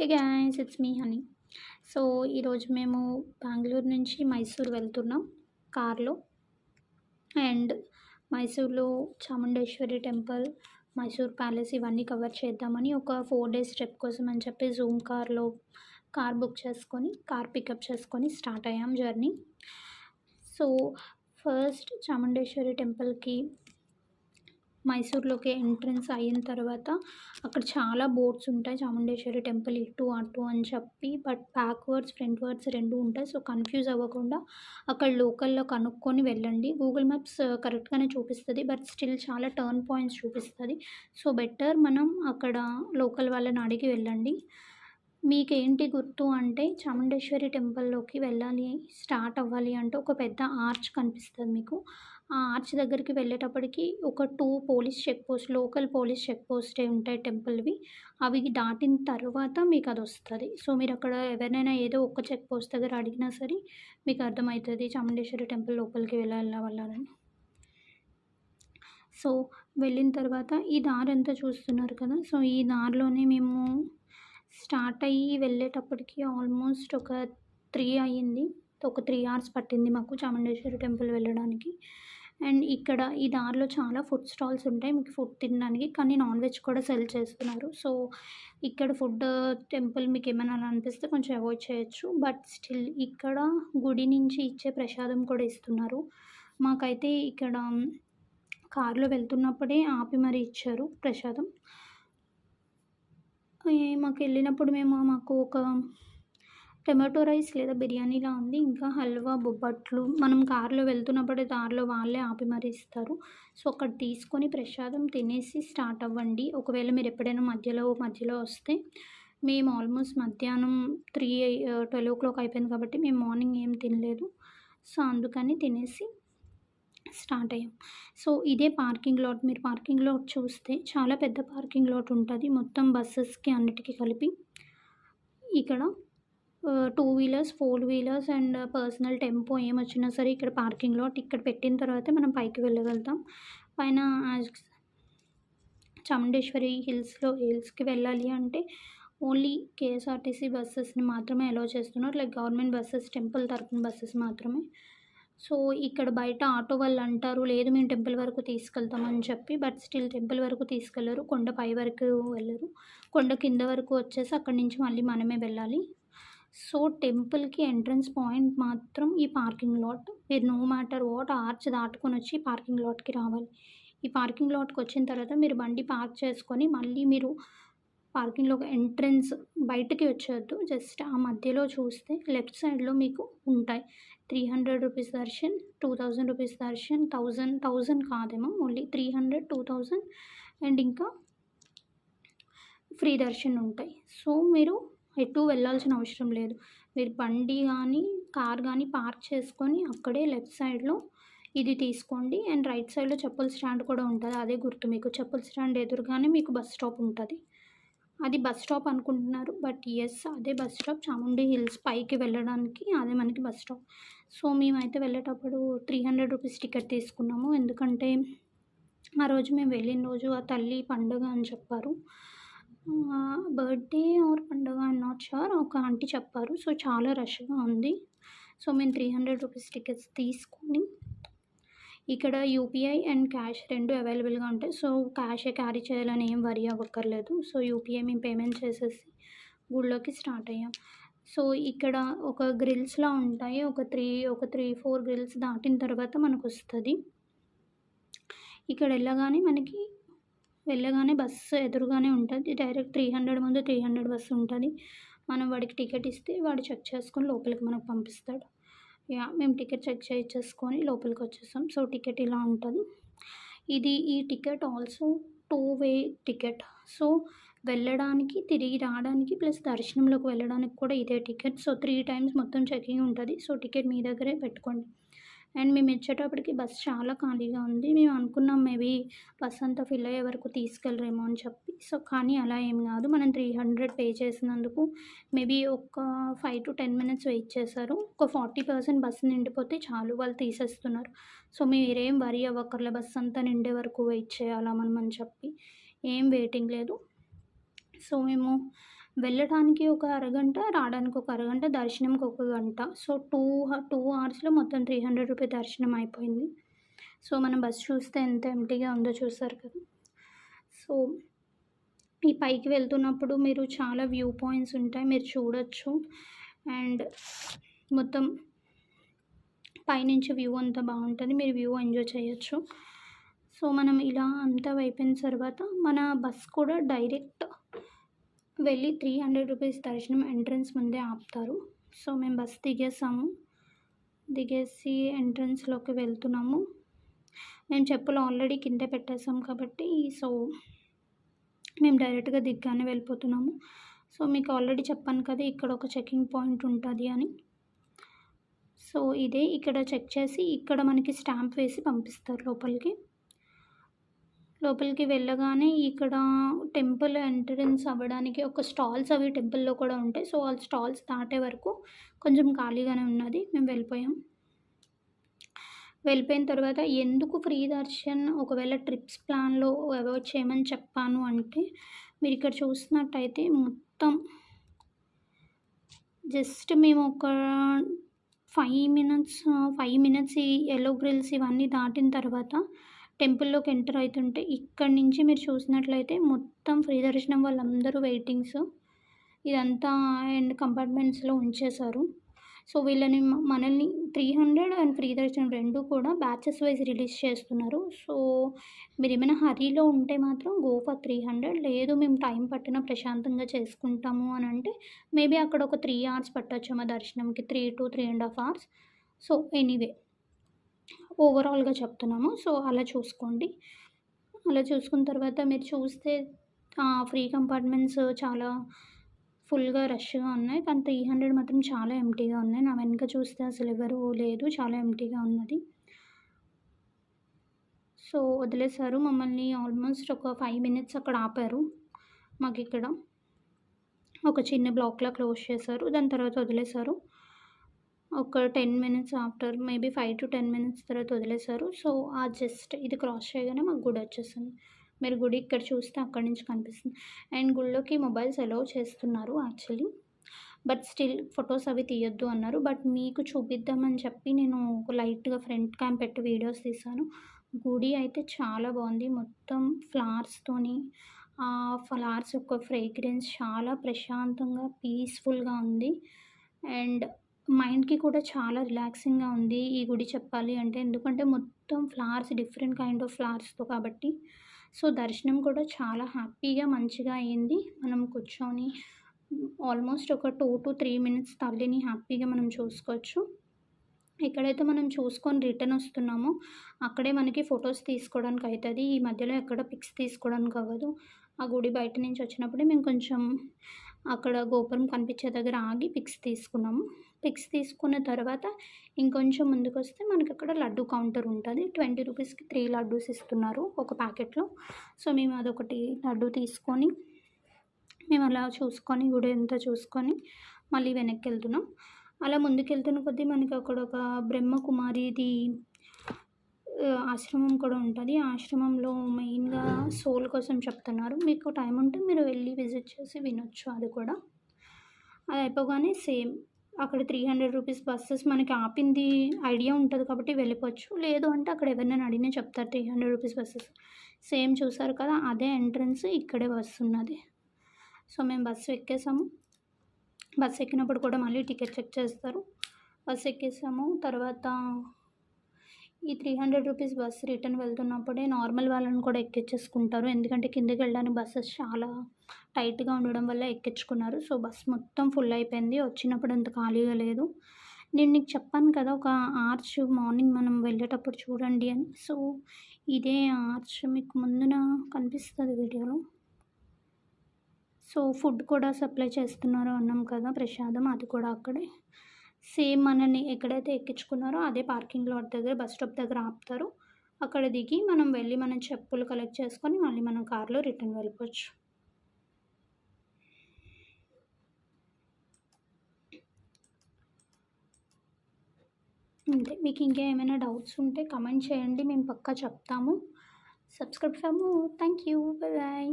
Hey guys it's me Honey. So ఈరోజు మేము బెంగళూరు నుంచి మైసూర్ వెళ్తున్నాం కార్లో. అండ్ మైసూర్లో చాముండేశ్వరి టెంపుల్, మైసూర్ ప్యాలెస్ ఇవన్నీ కవర్ చేద్దామని ఒక 4 days ట్రిప్ కోసం అని చెప్పి జూమ్ కార్లో కార్ బుక్ చేసుకొని కార్ పికప్ చేసుకొని స్టార్ట్ అయ్యాం జర్నీ. సో ఫస్ట్ చాముండేశ్వరి టెంపుల్కి మైసూర్లోకి ఎంట్రన్స్ అయిన తర్వాత అక్కడ చాలా బోర్డ్స్ ఉంటాయి, చాముండేశ్వరి టెంపుల్ ఇటు అటు అని చెప్పి. బట్ బ్యాక్వర్డ్స్ ఫ్రంట్వర్డ్స్ రెండు ఉంటాయి. సో కన్ఫ్యూజ్ అవ్వకుండా అక్కడ లోకల్లో కనుక్కొని వెళ్ళండి. గూగుల్ మ్యాప్స్ కరెక్ట్గానే చూపిస్తుంది, బట్ స్టిల్ చాలా టర్న్ పాయింట్స్ చూపిస్తుంది. సో బెటర్ మనం అక్కడ లోకల్ వాళ్ళని అడిగి వెళ్ళండి. మీకేంటి గుర్తు అంటే చాముండేశ్వరి టెంపుల్లోకి వెళ్ళాలి, స్టార్ట్ అవ్వాలి అంటే ఒక పెద్ద ఆర్చ్ కనిపిస్తుంది మీకు. ఆ ఆర్చ్ దగ్గరికి వెళ్ళేటప్పటికి ఒక 2 police check post, local police check పోస్టే ఉంటాయి టెంపుల్వి. అవి దాటిన తర్వాత మీకు అది వస్తుంది. సో మీరు అక్కడ ఎవరినైనా ఏదో ఒక చెక్ పోస్ట్ దగ్గర అడిగినా సరే మీకు అర్థమవుతుంది చాముండేశ్వరి టెంపుల్ లోపలికి వెళ్ళాలని. సో వెళ్ళిన తర్వాత ఈ దారంతా చూస్తున్నారు కదా. సో ఈ దారిలోనే మేము స్టార్ట్ అయ్యి వెళ్ళేటప్పటికి ఆల్మోస్ట్ ఒక 3 అయ్యింది. ఒక 3 hours పట్టింది మాకు చాముండేశ్వరి టెంపుల్ వెళ్ళడానికి. అండ్ ఇక్కడ ఈ దారిలో చాలా ఫుడ్ స్టాల్స్ ఉంటాయి మీకు ఫుడ్ తినడానికి, కానీ నాన్ వెజ్ కూడా సెల్ చేస్తున్నారు. సో ఇక్కడ ఫుడ్ టెంపుల్ మీకు ఏమైనా అలా అనిపిస్తే కొంచెం అవాయిడ్ చేయొచ్చు. బట్ స్టిల్ ఇక్కడ గుడి నుంచి ఇచ్చే ప్రసాదం కూడా ఇస్తున్నారు. మాకైతే ఇక్కడ కార్లో వెళ్తున్నప్పుడే ఆపి మరీ ఇచ్చారు ప్రసాదం. మాకు వెళ్ళినప్పుడు మాకు ఒక టొమాటో రైస్ లేదా బిర్యానీలా ఉంది, ఇంకా హల్వా, బొబ్బట్లు. మనం కార్లో వెళ్తున్నప్పుడే దారిలో వాళ్ళే ఆపి మరీ ఇస్తారు. సో అక్కడ తీసుకొని ప్రసాదం తినేసి స్టార్ట్ అవ్వండి. ఒకవేళ మీరు ఎప్పుడైనా మధ్యలో వస్తే, మేము ఆల్మోస్ట్ మధ్యాహ్నం 12 o'clock అయిపోయింది కాబట్టి మేము మార్నింగ్ ఏం తినలేదు. సో అందుకని తినేసి స్టార్ట్ అయ్యాం. సో ఇదే పార్కింగ్ లాట్. మీరు పార్కింగ్ లాట్ చూస్తే చాలా పెద్ద పార్కింగ్ లాట్ ఉంటుంది, మొత్తం బస్సెస్కి అన్నిటికీ కలిపి. ఇక్కడ 2 wheelers, 4 wheelers and personal tempo ఏమొచ్చినా సరే ఇక్కడ పార్కింగ్ లాట్. ఇక్కడ పెట్టిన తర్వాతే మనం పైకి వెళ్ళగలుగుతాం. పైన చాముండేశ్వరి హిల్స్కి వెళ్ళాలి అంటే ఓన్లీ కేఎస్ఆర్టీసీ బస్సెస్ని మాత్రమే అలౌ చేస్తున్నారు, లైక్ గవర్నమెంట్ బస్సెస్, టెంపుల్ తరపున బస్సెస్ మాత్రమే. సో ఇక్కడ బయట ఆటో వాళ్ళు అంటారు లేదు మేము టెంపుల్ వరకు తీసుకెళ్తామని చెప్పి, బట్ స్టిల్ టెంపుల్ వరకు తీసుకెళ్లరు, కొండ పై వరకు వెళ్ళరు, కొండ కింద వరకు వచ్చేసి అక్కడి నుంచి మళ్ళీ మనమే వెళ్ళాలి. సో టెంపుల్కి ఎంట్రన్స్ పాయింట్ మాత్రం ఈ పార్కింగ్ లాట్. మీరు నో మ్యాటర్ వాట్ ఆర్చ్ దాటుకొని వచ్చి పార్కింగ్ లాట్కి రావాలి. ఈ పార్కింగ్ లాట్కి వచ్చిన తర్వాత మీరు బండి పార్క్ చేసుకొని మళ్ళీ మీరు పార్కింగ్లో ఎంట్రన్స్ బయటకి వచ్చేయద్దు, జస్ట్ ఆ మధ్యలో చూస్తే లెఫ్ట్ సైడ్లో మీకు ఉంటాయి 300 రూపీస్ దర్శన్, 2000 రూపీస్ దర్శన్, 1000 కాదేమో, ఓన్లీ 300, 2000 అండ్ ఇంకా ఫ్రీ దర్శన్ ఉంటాయి. సో మీరు ఎటు వెళ్ళాల్సిన అవసరం లేదు. మీరు బండి కానీ కార్ కానీ పార్క్ చేసుకొని అక్కడే లెఫ్ట్ సైడ్లో ఇది తీసుకోండి. అండ్ రైట్ సైడ్లో చెప్పుల స్టాండ్ కూడా ఉంటుంది, అదే గుర్తు మీకు. చెప్పుల స్టాండ్ ఎదురుగానే మీకు బస్ స్టాప్ ఉంటుంది. అది బస్ స్టాప్ అనుకుంటున్నారు, బట్ ఎస్ అదే బస్ స్టాప్. చాముండి హిల్స్ పైకి వెళ్ళడానికి అదే మనకి బస్ స్టాప్. సో మేమైతే వెళ్ళేటప్పుడు 300 రూపీస్ టికెట్ తీసుకున్నాము, ఎందుకంటే ఆ రోజు మేము వెళ్ళిన రోజు ఆ తల్లి పండుగ అని చెప్పారు, బర్త్డే ఆర్ పండుగ ఐమ్ నాట్ షూర్, ఒక ఆంటీ చెప్పారు. సో చాలా రష్గా ఉంది. సో మేము 300 రూపీస్ టికెట్స్ తీసుకొని ఇక్కడ యూపీఐ అండ్ క్యాష్ రెండు అవైలబుల్గా ఉంటాయి. సో క్యాషే క్యారీ చేయాలని ఏం వరీ అవ్వక్కర్లేదు. సో యూపీఐ మేము పేమెంట్ చేసేసి గుడిలోకి స్టార్ట్ అయ్యాం. సో ఇక్కడ ఒక గ్రిల్స్లా ఉంటాయి, ఒక 3-4 గ్రిల్స్ దాటిన తర్వాత మనకు వస్తుంది. ఇక్కడ వెళ్ళగానే బస్సు ఎదురుగానే ఉంటుంది, డైరెక్ట్ 300 ముందు 300 బస్సు ఉంటుంది. మనం వాడికి టికెట్ ఇస్తే వాడు చెక్ చేసుకొని లోపలికి మనకు పంపిస్తాడు. మేము టికెట్ చెక్ చేయించేసుకొని లోపలికి వచ్చేసాం. సో టికెట్ ఇలా ఉంటుంది. ఈ ticket also 2-way ticket. So వెళ్ళడానికి, తిరిగి రావడానికి ప్లస్ దర్శనంలోకి వెళ్ళడానికి కూడా ఇదే టికెట్. సో 3 times మొత్తం చెకింగ్ ఉంటుంది. సో టికెట్ మీ దగ్గరే పెట్టుకోండి. అండ్ మేము వచ్చేటప్పటికి బస్ చాలా ఖాళీగా ఉంది. మేము అనుకున్నాం మేబీ బస్ అంతా ఫిల్ అయ్యే వరకు తీసుకెళ్ళరేమో అని చెప్పి. సో కానీ అలా ఏం కాదు, మనం 300 పే చేసినందుకు మేబీ ఒక 5 to 10 minutes వెయిట్ చేశారు. ఒక 40% బస్సు నిండిపోతే చాలు, వాళ్ళు తీసేస్తున్నారు. సో మీరేం వరీ అవ్వక్కర్లే, బస్ అంతా నిండే వరకు వెయిట్ చేయాలా మనం అని చెప్పి. ఏం వెయిటింగ్ లేదు. సో మేము వెళ్ళటానికి ఒక అరగంట, రావడానికి ఒక అరగంట, దర్శనంకి ఒక గంట. సో, 2 అవర్స్‌లో మొత్తం 300 రూపీ దర్శనం అయిపోయింది. సో, మనం బస్ చూస్తే ఎంత ఎంప్టీగా ఉందో చూసారు కదా! సో, ఈ పైకి వెళ్తున్నప్పుడు మీరు చాలా వ్యూ పాయింట్స్ ఉంటాయి. మీరు చూడొచ్చు. అండ్ మొత్తం పైనుంచి వ్యూ అంతా బావుంటది. మీరు వ్యూ ఎంజాయ్ చేయొచ్చు. సో, మనం ఇలా అంతా అయిపోయిన తర్వాత మన బస్ కూడా డైరెక్ట్ వెళ్ళి 300 రూపీస్ దర్శనం ఎంట్రన్స్ ముందే ఆపుతారు. సో, మేము బస్ దిగేసాము. దిగేసి ఎంట్రన్స్‌లోకి వెళ్తున్నాము. మేము చెప్పులు ఆల్రెడీ కిందే పెట్టేసాం కాబట్టి సో, మేము డైరెక్ట్‌గా దిగ్గానే వెళ్ళిపోతున్నాము. సో, మీకు ఆల్రెడీ చెప్పాను కదా! ఇక్కడ ఒక చెకింగ్ పాయింట్ ఉంటది అని. సో, ఇదే ఇక్కడ చెక్ చేసి ఇక్కడ మనకి స్టాంప్ వేసి పంపిస్తారు లోపలికి. లోపలికి వెళ్ళగానే ఇక్కడ టెంపుల్ ఎంట్రన్స్ అవ్వడానికి ఒక స్టాల్స్ అవి టెంపుల్‌లో కూడా ఉంటాయి. సో, ఆ స్టాల్స్ దాటే వరకు కొంచెం ఖాళీగానే ఉన్నది. మేము వెళ్ళిపోయాం. వెళ్ళిపోయిన తర్వాత ఎందుకు ఫ్రీ దర్శన్ ఒకవేళ ట్రిప్స్ ప్లాన్‌లో అవాయిడ్ చేయమని చెప్పాను అంటే, మీరిక్కడ చూసినట్టయితే మొత్తం జస్ట్ మేము ఒక 5 మినిట్స్ ఈ యెల్లో గ్రిల్స్ ఇవన్నీ దాటిన తర్వాత టెంపుల్‌లోకి ఎంటర్ అయితుంటే ఇక్కడి నుంచి మీరు చూసినట్లయితే మొత్తం ఫ్రీ దర్శనం వాళ్ళందరూ వెయిటింగ్స్. ఇదంతా అండ్ కంపార్ట్మెంట్స్‌లో ఉంచేశారు. సో, వీళ్ళని మనల్ని 300 అండ్ ఫ్రీ దర్శనం 2 కూడా బ్యాచెస్ వైస్ రిలీజ్ చేస్తున్నారు. సో, మీరేమైనా హర్రీలో ఉంటే మాత్రం గో ఫర్ 300 లేదు మేము టైం పట్టినా ప్రశాంతంగా చేసుకుంటాము అనంటే మేబీ అక్కడ ఒక 3 అవర్స్ పట్టొచ్చేమో దర్శనంకి. 3-3½ అవర్స్. సో, ఎనీవే ఓవరాల్‌గా చెప్తున్నాము. సో, అలా చూసుకోండి. అలా చూసుకున్న తర్వాత మీరు చూస్తే ఫ్రీ కంపార్ట్మెంట్స్ చాలా ఫుల్‌గా రష్‌గా ఉన్నాయి. కానీ 300 మాత్రం చాలా ఎంప్టీగా ఉన్నాయి. నా వెనక చూస్తే అసలెవరూ లేదు. చాలా ఎంప్టీగా ఉన్నది. సో, వదిలేసారు. మమ్మల్ని ఆల్మోస్ట్ ఒక 5 మినిట్స్ అక్కడ ఆపారు. మాకిక్కడ ఒక చిన్న బ్లాక్‌లా క్లోజ్ చేశారు. దాని తర్వాత వదిలేసారు. ఒక 10 మినిట్స్ ఆఫ్టర్ మేబీ 5-10 మినిట్స్ తర్వాత వదిలేసారు. సో, జస్ట్ ఇది క్రాస్ చేయగానే మాకు గుడొచ్చేసింది. మీరు గుడి ఇక్కడ చూస్తే అక్కడి నుంచి కనిపిస్తుంది. అండ్ గుడిలోకి మొబైల్స్ అలౌ చేస్తున్నారు యాక్చువల్లీ. బట్ స్టిల్ ఫోటోస్ అవి తీయొద్దు అన్నారు. బట్ మీకు చూపిద్దామని చెప్పి నేను లైట్‌గా ఫ్రంట్ క్యామ్ పెట్టి వీడియోస్ తీశాను. గుడి అయితే చాలా బావుంది. మొత్తం ఫ్లవర్స్‌తోని ఫ్లవర్స్ యొక్క ఫ్రేగ్రెన్స్ చాలా ప్రశాంతంగా, పీస్‌ఫుల్‌గా ఉంది. అండ్ మైండ్‌కి కూడా చాలా రిలాక్సింగ్‌గా ఉంది ఈ గుడి చెప్పాలి అంటే. ఎందుకంటే మొత్తం ఫ్లవర్స్ డిఫరెంట్ కైండ్ ఆఫ్ ఫ్లవర్స్‌తో కాబట్టి. సో, దర్శనం కూడా చాలా హ్యాపీగా మంచిగా అయింది. మనం కూర్చొని ఆల్మోస్ట్ ఒక 2-3 మినిట్స్ తల్లిని హ్యాపీగా మనం చూసుకోవచ్చు. ఎక్కడైతే మనం చూసుకొని రిటర్న్ వస్తున్నామో అక్కడే మనకి ఫోటోస్ తీసుకోవడానికి అయితది. ఈ మధ్యలో ఎక్కడ పిక్స్ తీసుకోవడానికి అవ్వదు. ఆ గుడి బయట నుంచి వచ్చినప్పుడే మేము కొంచెం అక్కడ గోపురం కనిపించే దగ్గర ఆగి పిక్స్ తీసుకున్నాము. పిక్స్ తీసుకున్న తర్వాత ఇంకొంచెం ముందుకొస్తే మనకక్కడ లడ్డు కౌంటర్ ఉంటది. 20 రూపీస్‌కి 3 లడ్డూస్ ఇస్తున్నారు ఒక ప్యాకెట్‌లో. సో, మేము అదొకటి లడ్డు తీసుకొని మేము అలా చూసుకొని గుడి అంతా చూసుకొని మళ్ళీ వెనక్కెళ్తున్నాం. అలా ముందుకెళ్తున్న కొద్దీ మనకి అక్కడ ఒక బ్రహ్మకుమారిది ఆశ్రమం కూడా ఉంటది. ఆ ఆశ్రమంలో మెయిన్‌గా సోల్ కోసం చెప్తున్నారు. మీకు టైం ఉంటే మీరు వెళ్లి విజిట్ చేసి వినొచ్చు అది కూడా. అది అయిపోగానే సేమ్ అక్కడ 300 రూపీస్ బస్సెస్ మనకి ఆపింది ఐడియా ఉంటది కాబట్టి వెళ్ళిపోవచ్చు. లేదు అంటే అక్కడ ఎవరినైనా అడిగినా చెప్తారు 300 రూపీస్ బస్సెస్. సేమ్ చూసారు కదా! అదే ఎంట్రన్స్ ఇక్కడే బస్సున్నది. సో, మేము బస్సు ఎక్కేసాము. బస్సు ఎక్కినప్పుడు కూడా మళ్ళీ టికెట్ చెక్ చేస్తారు. బస్సు ఎక్కేసాము. తర్వాత ఈ 300 రూపీస్ బస్ రిటర్న్ వెళ్తున్నప్పుడే నార్మల్ వాళ్ళని కూడా ఎక్కించేసుకుంటారు. ఎందుకంటే కిందకి వెళ్ళడానికి బసెస్ చాలా టైట్‌గా ఉండడం వల్ల ఎక్కించుకున్నారు. సో, బస్ మొత్తం ఫుల్ అయిపోయింది. వచ్చినప్పుడు అంత ఖాళీగా లేదు. నేను నీకు చెప్పాను కదా! ఒక ఆర్చ్ మార్నింగ్ మనం వెళ్ళేటప్పుడు చూడండి అని. సో, ఇదే ఆర్చ్ మీకు ముందున కనిపిస్తది వీడియోలో. సో, ఫుడ్ కూడా సప్లై చేస్తున్నారు అన్నాం కదా! ప్రసాదం అది కూడా అక్కడే. సేమ్ మనల్ని ఎక్కడైతే ఎక్కించుకున్నారో అదే పార్కింగ్ లాట్ దగ్గర బస్ స్టాప్ దగ్గర ఆపుతారు. అక్కడ దిగి మనం వెళ్ళి మన చెప్పులు కలెక్ట్ చేసుకొని మళ్ళీ మనం కార్‌లో రిటర్న్ వెళ్ళిపోవచ్చు. అంతే. మీకు ఇంకా ఏమైనా డౌట్స్ ఉంటే కామెంట్ చేయండి. మేము పక్కా చెప్తాము. Subscribe for more. Thank you. By by.